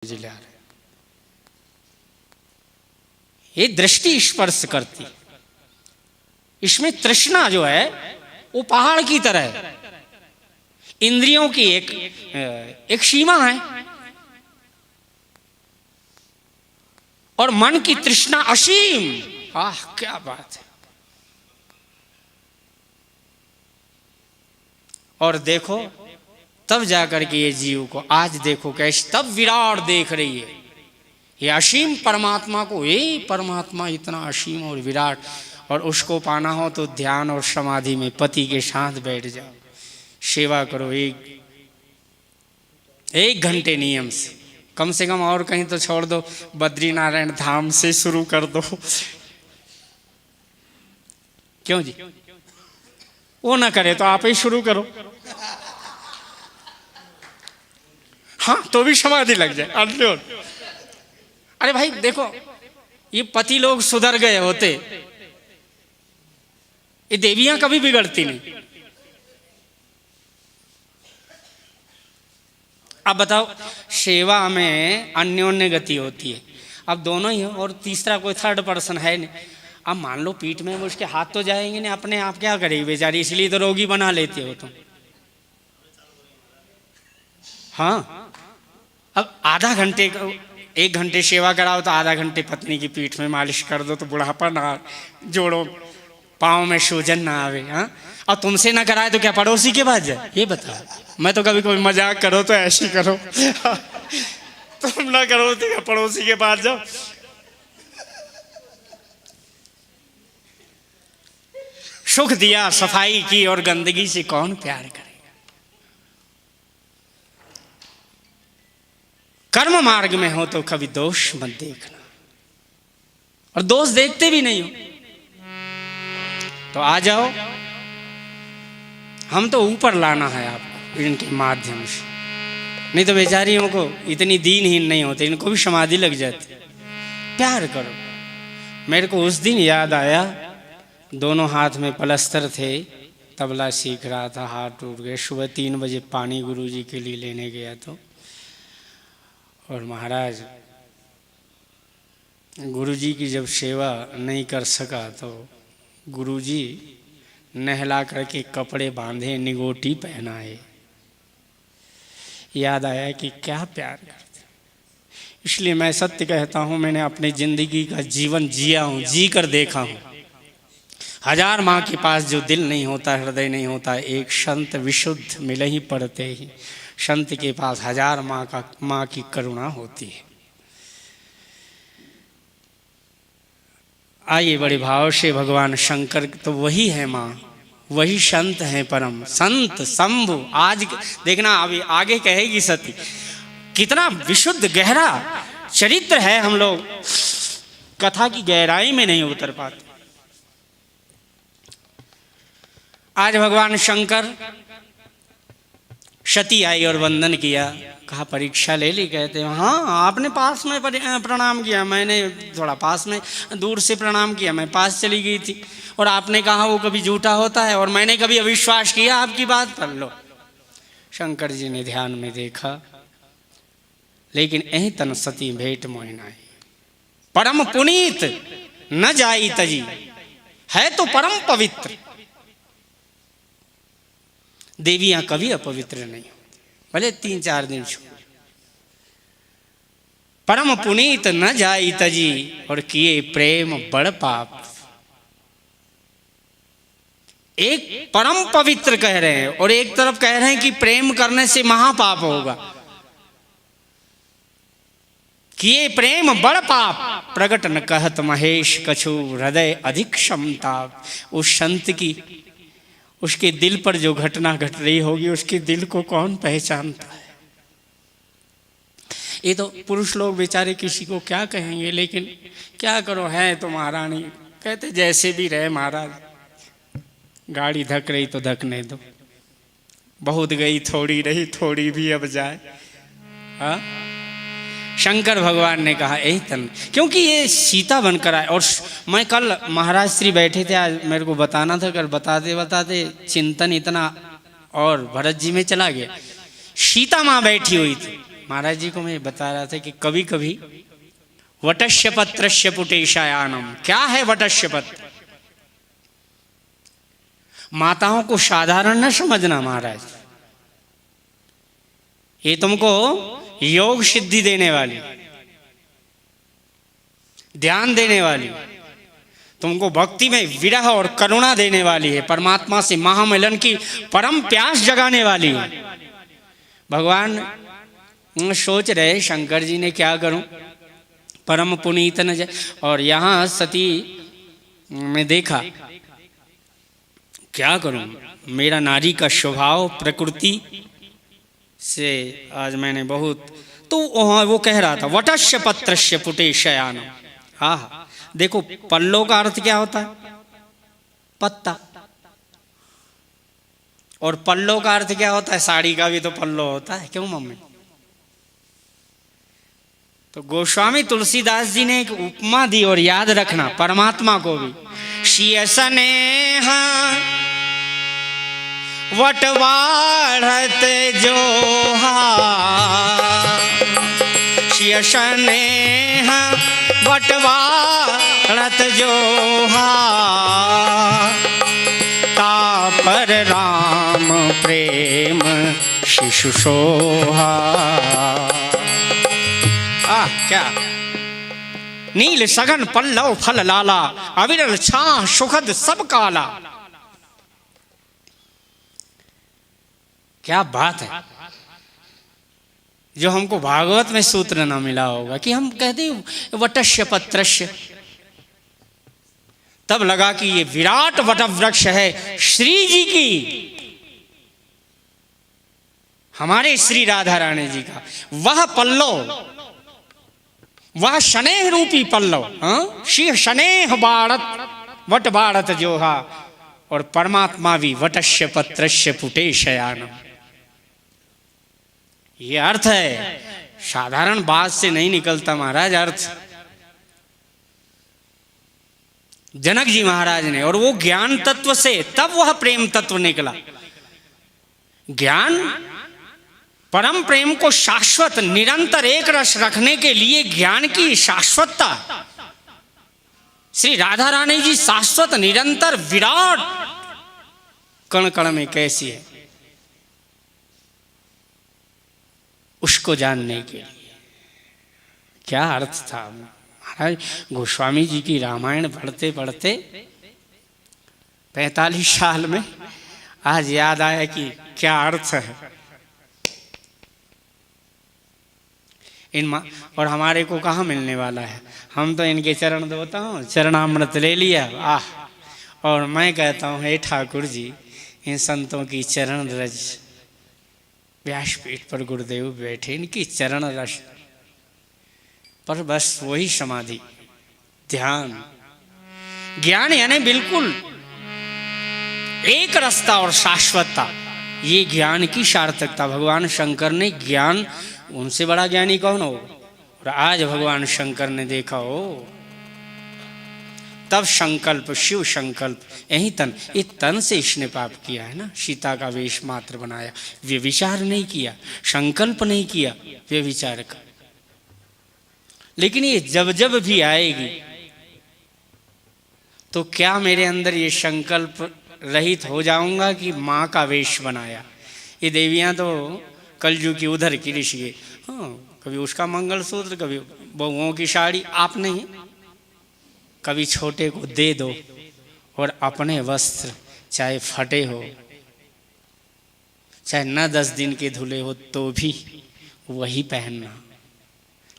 जिले आ रहे, ये दृष्टि स्पर्श करती, इसमें तृष्णा जो है वो पहाड़ की तरह है। इंद्रियों की एक सीमा है और मन की तृष्णा असीम। आह क्या बात है। और देखो तब जाकर के ये जीव को आज देखो कैसे तब विराट देख रही है ये असीम परमात्मा को। ये परमात्मा इतना असीम और विराट, और उसको पाना हो तो ध्यान और समाधि में पति के साथ बैठ जाओ, सेवा करो एक घंटे नियम से कम और कहीं तो छोड़ दो, बद्रीनारायण धाम से शुरू कर दो। क्यों जी, वो ना करे तो आप ही शुरू करो। हाँ तो भी समाधि लग जाए। अरे भाई देखो, ये पति लोग सुधर गए होते, ये देवियां कभी बिगड़ती नहीं। अब बताओ, सेवा में अन्योन्य गति होती है। अब दोनों ही हो और तीसरा कोई थर्ड पर्सन है नहीं। अब मान लो पीठ में उसके हाथ तो जाएंगे नहीं, अपने आप क्या करेगी बेचारी, इसलिए तो रोगी बना लेते हो तुम। हाँ अब आधा घंटे 1 घंटे सेवा कराओ तो आधा घंटे पत्नी की पीठ में मालिश कर दो तो बुढ़ापा ना, जोड़ो पाँव में सूजन ना आवे। हाँ और तुमसे ना कराए तो क्या पड़ोसी के पास जाए? ये बताओ। मैं तो कभी कोई मजाक करो तो ऐसे करो, तुम ना करो तो क्या पड़ोसी के पास जाओ। सुख दिया, सफाई की, और गंदगी से कौन प्यार करेगा। कर्म मार्ग में हो तो कभी दोष मत देखना, और दोष देखते भी नहीं हो तो आ जाओ, हम तो ऊपर लाना है आपको इनके माध्यम से। नहीं तो बेचारियों को इतनी दीनहीन नहीं होते, इनको भी समाधि लग जाती। प्यार करो। मेरे को उस दिन याद आया, दोनों हाथ में प्लास्टर थे, तबला सीख रहा था, हाथ टूट गए। सुबह 3 बजे पानी गुरुजी के लिए लेने गया तो, और महाराज गुरुजी की जब सेवा नहीं कर सका तो गुरुजी नहला करके कपड़े बांधे, निगोटी पहनाए। याद आया कि क्या प्यार करते। इसलिए मैं सत्य कहता हूँ, मैंने अपनी जिंदगी का जीवन जिया हूँ, जी कर देखा हूँ। 1000 माँ के पास जो दिल नहीं होता, हृदय नहीं होता, एक संत विशुद्ध मिल ही पड़ते ही। संत के पास 1000 माँ की करुणा होती है। आइए बड़े भाव से, भगवान शंकर तो वही है माँ, वही संत है परम संत शंभु। आज देखना अभी आगे कहेगी सती, कितना विशुद्ध गहरा चरित्र है। हम लोग कथा की गहराई में नहीं उतर पाते। आज भगवान शंकर, सती आई और वंदन किया, कहा परीक्षा ले ली। कहते हैं हाँ आपने पास में प्रणाम किया, मैंने थोड़ा पास में दूर से प्रणाम किया, मैं पास चली गई थी, और आपने कहा वो कभी झूठा होता है, और मैंने कभी अविश्वास किया आपकी बात पर। लो शंकर जी ने ध्यान में देखा, लेकिन यही तन सती भेंट मोहिनाई, परम पुनीत न जाई तजी, है तो परम पवित्र। देवियां कभी अपवित्र नहीं होती, भले 3-4 दिन छो। परम पुनीत न जाई तजी, और किए प्रेम बड़ पाप। एक परम पवित्र कह रहे हैं और एक तरफ कह रहे हैं कि प्रेम करने से महापाप होगा। किए प्रेम बड़ पाप, प्रगट न कहत महेश कछु, हृदय अधिक क्षमता। उस संत की, उसके दिल पर जो घटना घट रही होगी, उसके दिल को कौन पहचानता है। ये तो पुरुष लोग बेचारे किसी को क्या कहेंगे, लेकिन क्या करो, है तो महारानी। कहते जैसे भी रहे महाराज, गाड़ी धक रही तो धकने दो, बहुत गई थोड़ी रही, थोड़ी भी अब जाए। हाँ शंकर भगवान ने कहा यही तन, क्योंकि ये सीता बनकर आए। और मैं कल, महाराज श्री बैठे थे, आज मेरे को बताना था, कल बताते बताते चिंतन इतना और भरत जी में चला गया। सीता माँ बैठी हुई थी, महाराज जी को मैं बता रहा था कि कभी कभी वटस्य पत्रस्य पुटेशायानम, क्या है वटस्य पत्र? माताओं को साधारण न समझना महाराज, ये तुमको योग सिद्धि देने वाली, ध्यान देने वाली, तुमको भक्ति में विरह और करुणा देने वाली है, परमात्मा से महामिलन की परम प्यास जगाने वाली है। भगवान सोच रहे शंकर जी ने क्या करूं, परम पुनीत न जाए। और यहाँ सती में देखा क्या करूं, मेरा नारी का स्वभाव प्रकृति से आज मैंने बहुत, तो वो कह रहा था वटस्य पत्रस्य पुटेशयानम। हाँ देखो पल्लो का अर्थ क्या होता है? पत्ता। और पल्लो का अर्थ क्या होता है? साड़ी का भी तो पल्लो होता है, क्यों मम्मी? तो गोस्वामी तुलसीदास जी ने एक उपमा दी, और याद रखना परमात्मा को भी, शीयसने वट बाढ़त जोहा, शीयसने वट बाढ़त जोहा, तापर राम प्रेम शिशु सोहा। क्या नील सगन पल्लव फल लाला, अविरल छाह सुखद सब काला। क्या बात है, जो हमको भागवत में सूत्र ना मिला होगा कि हम कहते हैं वटस्य पत्रस्य, तब लगा कि ये विराट वट वृक्ष है श्री जी की, हमारे श्री राधा रानी जी का वह पल्लव, वह शनेह रूपी पल्लव, श्री शनेह बाड़त वट बाड़त जोहा। और परमात्मा भी वटस्य पत्रस्य पुटेशयानम, ये अर्थ है, साधारण बात से नहीं निकलता महाराज अर्थ। जनक जी महाराज ने, और वो ज्ञान तत्व से तब वह प्रेम तत्व निकला। ज्ञान परम प्रेम को शाश्वत निरंतर एक रस रखने के लिए ज्ञान की शाश्वतता, श्री राधा रानी जी शाश्वत निरंतर विराट कण कण में कैसी है, उसको जानने के लिए क्या अर्थ था। महाराज गोस्वामी जी की रामायण पढ़ते पढ़ते 45 साल में आज याद आया कि क्या अर्थ है इन। और हमारे को कहाँ मिलने वाला है, हम तो इनके चरण धोता हूँ, चरणामृत ले लिया, आह। और मैं कहता हूँ हे ठाकुर जी, इन संतों की चरण रज, व्यासपीठ पर गुरुदेव बैठे, इनकी चरण रस पर बस वही समाधि, ध्यान, ज्ञान यानी बिल्कुल एक रास्ता और शाश्वतता, ये ज्ञान की सार्थकता। भगवान शंकर ने ज्ञान, उनसे बड़ा ज्ञानी कौन हो? और आज भगवान शंकर ने देखा हो, तब संकल्प, शिव संकल्प, यही तन, इस तन से इसने पाप किया है ना, सीता का वेश मात्र बनाया, वे विचार नहीं किया, संकल्प नहीं किया वे विचार का। लेकिन ये जब जब भी आएगी तो क्या मेरे अंदर ये संकल्प रहित हो जाऊंगा कि माँ का वेश बनाया। ये देवियां तो कलयुग की उधर की ऋषि, हाँ, कभी उसका मंगलसूत्र, कभी बहुओं की साड़ी, आप नहीं, कभी छोटे को दे दो और अपने वस्त्र चाहे फटे हो, चाहे न 10 दिन के धुले हो, तो भी वही पहनना।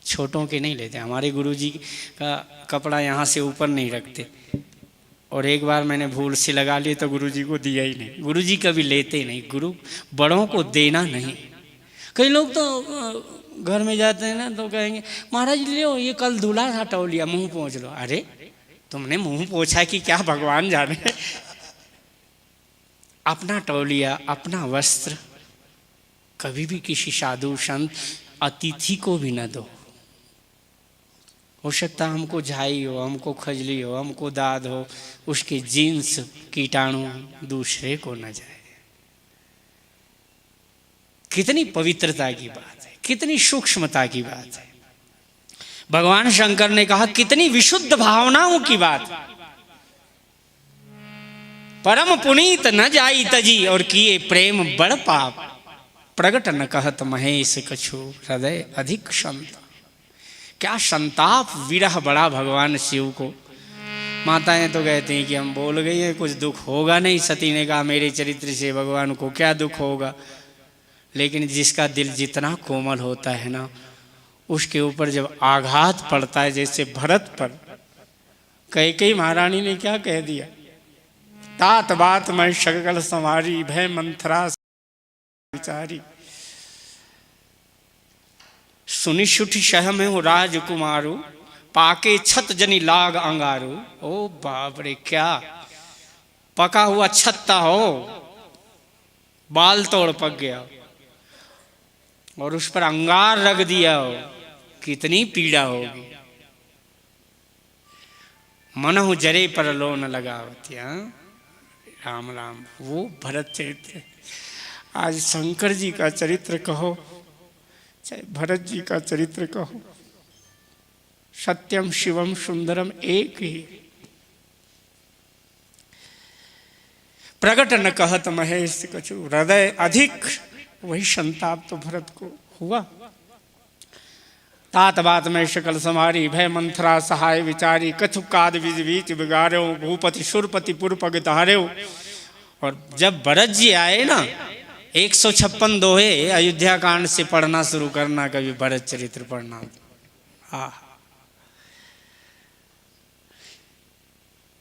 छोटों के नहीं लेते, हमारे गुरुजी का कपड़ा यहाँ से ऊपर नहीं रखते। और एक बार मैंने भूल से लगा लिया तो गुरुजी को दिया ही नहीं, गुरुजी कभी लेते नहीं, गुरु बड़ों को देना नहीं। कई लोग तो घर में जाते हैं ना तो कहेंगे महाराज लियो ये कल धुला था टौलिया, मुंह पोंछ लो। अरे तुमने मुंह पोछा कि क्या भगवान जाने। अपना टौलिया, अपना वस्त्र कभी भी किसी साधु संत अतिथि को भी न दो। हो सकता हमको झाई हो, हमको खजली हो, हमको दाद हो, उसके जीन्स कीटाणु दूसरे को न जाए। कितनी पवित्रता की बात है, कितनी सूक्ष्मता की बात है। भगवान शंकर ने कहा कितनी विशुद्ध भावनाओं की बात। परम पुनीत न जाई तजी और किए प्रेम बड़ पाप, प्रगट न कहत महेश कछु हृदय अधिक संत। क्या संताप विरह बड़ा भगवान शिव को। माताएं तो कहती हैं कि हम बोल गई हैं, कुछ दुख होगा नहीं। सती ने कहा मेरे चरित्र से भगवान को क्या दुख होगा। लेकिन जिसका दिल जितना कोमल होता है ना, उसके ऊपर जब आघात पड़ता है, जैसे भरत पर कैकेयी महारानी ने क्या कह दिया, तात बात मैं शकल संवारी भय मंथरा विचारी, सुनि सुठी शह में हो राजकुमारू, पाके छत जनी लाग अंगारू। ओ बाप रे, क्या पका हुआ छत्ता हो, बाल तोड़ पक गया और उस पर अंगार रख दिया हो, कितनी पीड़ा होगी। मनहु जरे पर लो न लगावती। राम राम, वो भरत चरित्र। आज शंकर जी का चरित्र कहो चाहे भरत जी का चरित्र कहो, सत्यम शिवम सुंदरम एक ही। प्रगट न कहत महेश कछु हृदय अधिक, वही संताप तो भरत को हुआ। तात बात में शकल समारी भय मंथरा सहाय विचारी, कछु काद बीज बीच बिगाड़ो भूपति सुरपति पुरपग धार्यो। और जब भरत जी आए ना, 156 दोहे अयोध्या कांड से पढ़ना शुरू करना, कभी भरत चरित्र पढ़ना।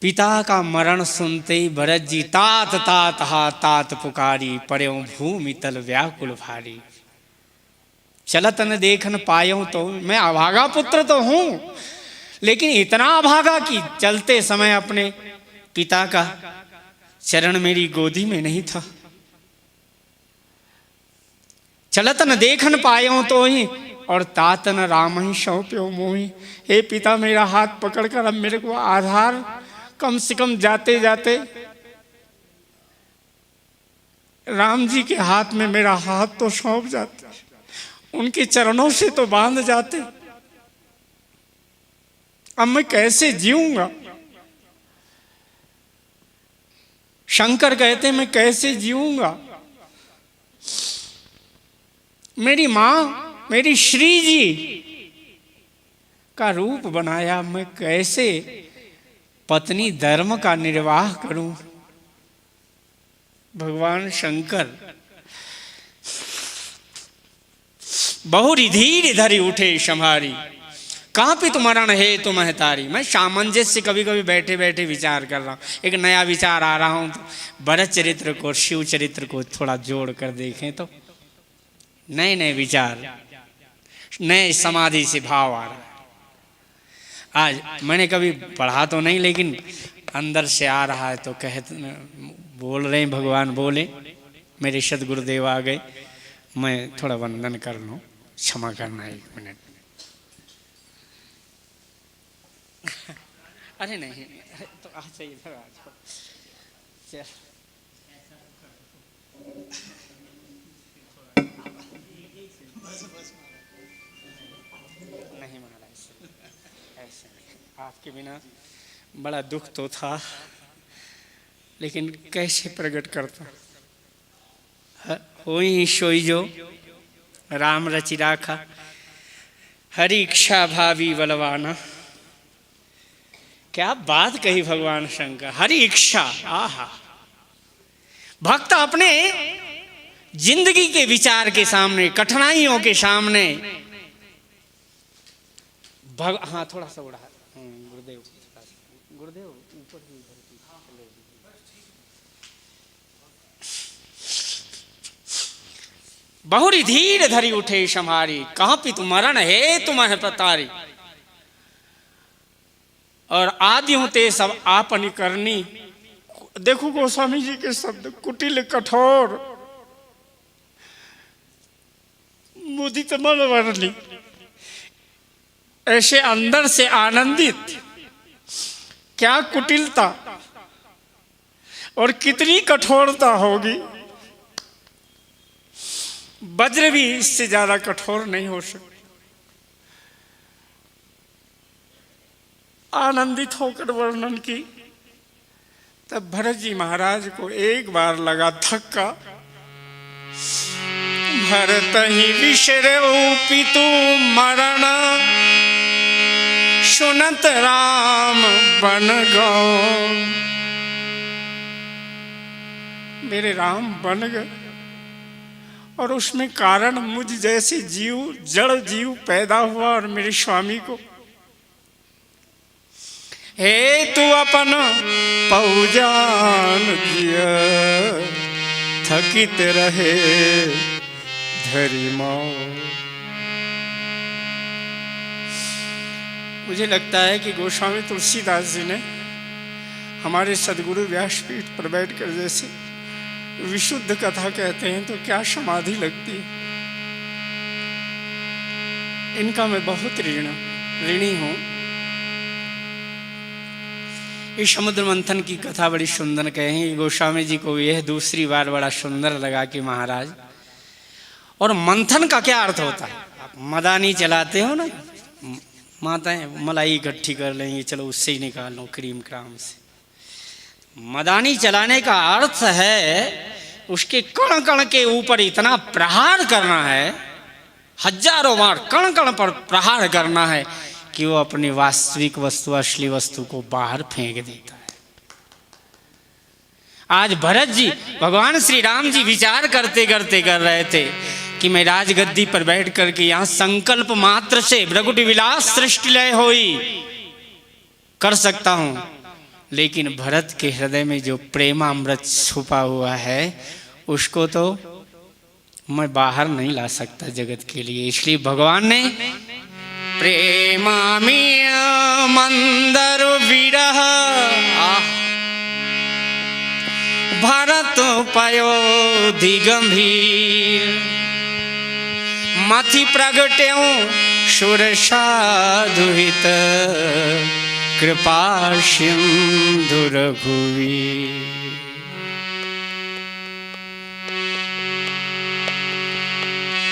पिता का मरण सुनते ही भरत जी तात तात हा तात पुकारी, पर्यो भूमि तल व्याकुल भारी। चलत न देख न पायो तो, मैं अभागा पुत्र तो हूं, लेकिन इतना अभागा कि चलते समय अपने पिता का चरण मेरी गोदी में नहीं था। चलत न देख न पायो तो ही, और तात न राम ही सौंप्यो मोही। हे पिता, मेरा हाथ पकड़कर अब मेरे को आधार, कम से कम जाते जाते राम जी के हाथ में मेरा हाथ तो सौंप जाते, उनके चरणों से तो बांध जाते। अब मैं कैसे जीऊंगा। शंकर कहते मैं कैसे जीऊंगा। मेरी मां, मेरी श्री जी का रूप बनाया, मैं कैसे पत्नी धर्म का निर्वाह करूं। भगवान शंकर बहुरी धीर धरी उठे संहारी, कहाँ पे तुम्हारा है तुम महतारी। मैं सामंजस्य से कभी कभी बैठे बैठे विचार कर रहा हूँ, एक नया विचार आ रहा हूँ, तो भरत चरित्र को शिव चरित्र को थोड़ा जोड़ कर देखें तो नए नए विचार, नए समाधि से भाव आ रहा है। आज मैंने कभी पढ़ा तो नहीं, लेकिन अंदर से आ रहा है, तो कहते बोल रहे हैं, भगवान बोले, मेरे सदगुरुदेव आ गए, मैं थोड़ा वंदन कर लूँ, क्षमा करना 1 मिनट। अरे नहीं तो आ चाहिए इधर आ जाओ। नहीं महाराज, ऐसे आपके बिना बड़ा दुख तो था, लेकिन कैसे प्रकट करता। होई सोई जो राम रचि राखा, हरि इच्छा भावी बलवाना। क्या बात कही भगवान शंकर, हरि इच्छा। आहा, भक्त अपने जिंदगी के विचार के सामने, कठिनाइयों के सामने हाँ थोड़ा सा उड़ा, गुरुदेव गुरुदेव ऊपर ही बहुरी धीर धरी उठे संहारी, कहाँ पे तुम मरण है तुम्हें पतारी। और आदि होते सब आपनी करनी। देखो गोस्वामी जी के शब्द, कुटिल कठोर मुदित मन वर्णी। ऐसे अंदर से आनंदित, क्या कुटिलता और कितनी कठोरता होगी। वज्र भी इससे ज्यादा कठोर नहीं हो सकता। आनंदित होकर वर्णन की। तब भरत जी महाराज को एक बार लगा धक्का। भरत ही विशरऊ पितु मरण, सुनत राम बन गौ। मेरे राम बन गए और उसमें कारण मुझ जैसे जीव, जड़ जीव पैदा हुआ और मेरे स्वामी को हे तू अपन पौजान दिया, थकित रहे धरी मौ। मुझे लगता है कि गोस्वामी तुलसीदास जी ने हमारे सदगुरु व्यासपीठ पर बैठकर जैसे विशुद्ध कथा कहते हैं तो क्या समाधि लगती है। इनका मैं बहुत ऋणी हूं। इस समुद्र मंथन की कथा बड़ी सुंदर कहें। गोस्वामी जी को यह दूसरी बार बड़ा सुंदर लगा कि महाराज, और मंथन का क्या अर्थ होता है? आप मदानी चलाते हो ना, माताएं मलाई इकट्ठी कर लेंगी, चलो उससे ही निकाल लो क्रीम क्राम से। मदानी चलाने का अर्थ है उसके कण कण के ऊपर इतना प्रहार करना है, हजारों बार कण कण पर प्रहार करना है कि वो अपनी वास्तविक वस्तु, असली वस्तु को बाहर फेंक देता है। आज भरत जी, भगवान श्री राम जी विचार करते करते कर रहे थे कि मैं राजगद्दी पर बैठ करके यहाँ संकल्प मात्र से भृगुट विलास सृष्टि लय होई कर सकता हूं, लेकिन भरत के हृदय में जो प्रेमामृत छुपा हुआ है उसको तो मैं बाहर नहीं ला सकता जगत के लिए। इसलिए भगवान ने प्रेमामि मंदर विरह भरत पयो दिगंभीर, मथि प्रगट्यो सुरसाधुहित कृपा सिंधु रघुवीर।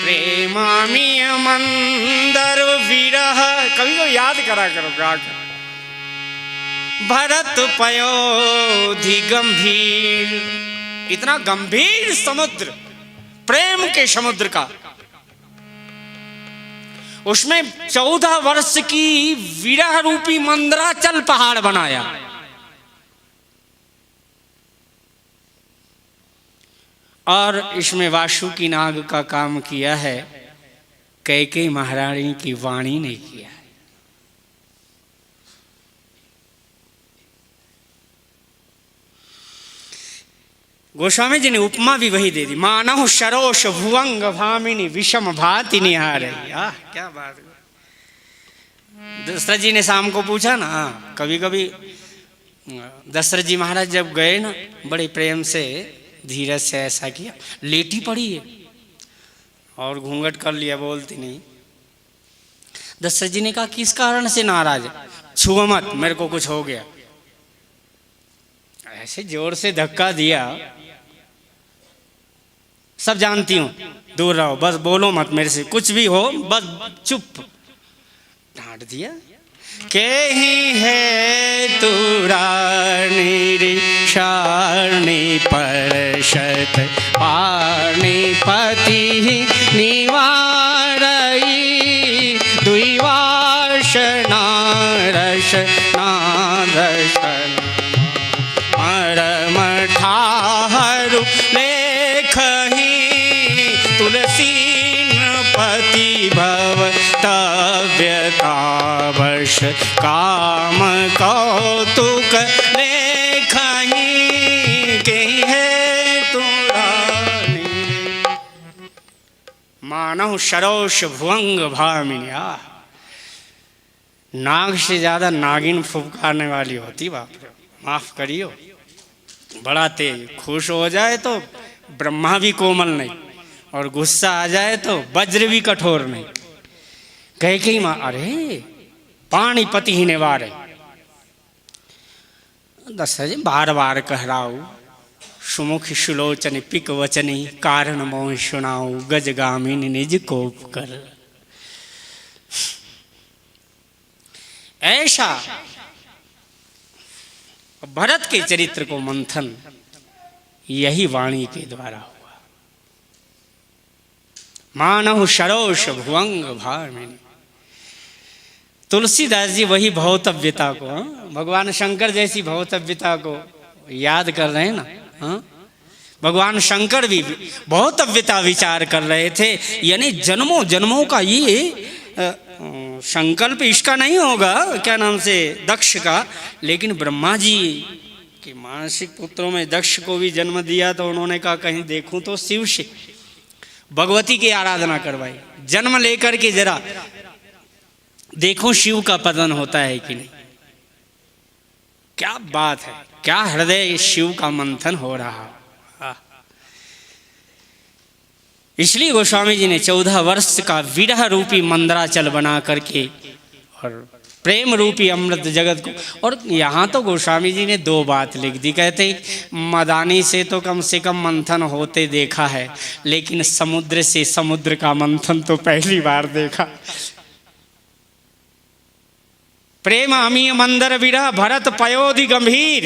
प्रेमामि मंदर विरह, कभी को याद करा करो गाकर। भरत पयोधि गंभीर, इतना गंभीर समुद्र, प्रेम के समुद्र का, उसमें 14 वर्ष की विरह रूपी मंदराचल पहाड़ बनाया। और इसमें वासुकी नाग का काम किया है, कैकेयी महारानी की वाणी ने किया है। गोस्वामी जी ने उपमा भी वही दे दी। मानव सरोष भुवंग भामिनी विषम भाति निहार। क्या बात। दशरथ जी ने शाम को पूछा ना, कभी कभी दशरथ जी महाराज जब गए ना, बड़े प्रेम से धीरज से ऐसा किया, लेटी पड़ी है और घूंघट कर लिया, बोलती नहीं। दशरथ जी ने कहा किस कारण से नाराज? छुओ मत, मेरे को कुछ हो गया। ऐसे जोर से धक्का दिया, सब जानती हूं, दूर रहो, बस बोलो मत मेरे से, कुछ भी हो बस चुप। डांट दिया। के ही है तू रानी शारणी परशत पाणिपति निवारई, दुईवाश नारश नादर्शन मरम ठाहरु लेखही, तुलसी पति भव तव्यतावश काम कौतुक लेखही, के है तू रानी। मानव सरोष भुवंग भामिनी। नाग से ज्यादा नागिन फुफकारने वाली होती, बाप रे, माफ करियो। बड़ा तेज, खुश हो जाए तो ब्रह्मा भी कोमल नहीं, और गुस्सा आ जाए तो वज्र भी कठोर नहीं। कैकेयी मां, अरे पाणिपति ही निवारे। दशरथ जी बार बार कह रहा हूं, सुमुख सुलोचन पिक वचनी कारण मोह सुनाओ गजगामिनी निज कोप कर। ऐसा भरत के चरित्र को मंथन यही वाणी के द्वारा हुआ। मानव सरोष भुवंग भामिनी। तुलसीदास जी वही भौतव्यता को, भगवान शंकर जैसी भौतव्यता को याद कर रहे हैं ना। भगवान शंकर भी भौतव्यता विचार कर रहे थे, यानी जन्मों जन्मों का ये संकल्प इसका नहीं होगा, क्या नाम से, दक्ष का, लेकिन ब्रह्मा जी के मानसिक पुत्रों में दक्ष को भी जन्म दिया तो उन्होंने कहा कहीं देखूं तो शिव से भगवती की आराधना करवाई, जन्म लेकर के जरा देखूं शिव का पतन होता है कि नहीं। क्या बात है, क्या हृदय शिव का मंथन हो रहा। इसलिए गोस्वामी जी ने 14 वर्ष का विरह रूपी मंदराचल बना करके और प्रेम रूपी अमृत जगत को, और यहाँ तो गोस्वामी जी ने 2 बात लिख दी, कहते मदानी से तो कम से कम मंथन होते देखा है, लेकिन समुद्र से समुद्र का मंथन तो पहली बार देखा। प्रेम अमीय मंदर विरह भरत पयोधि गंभीर।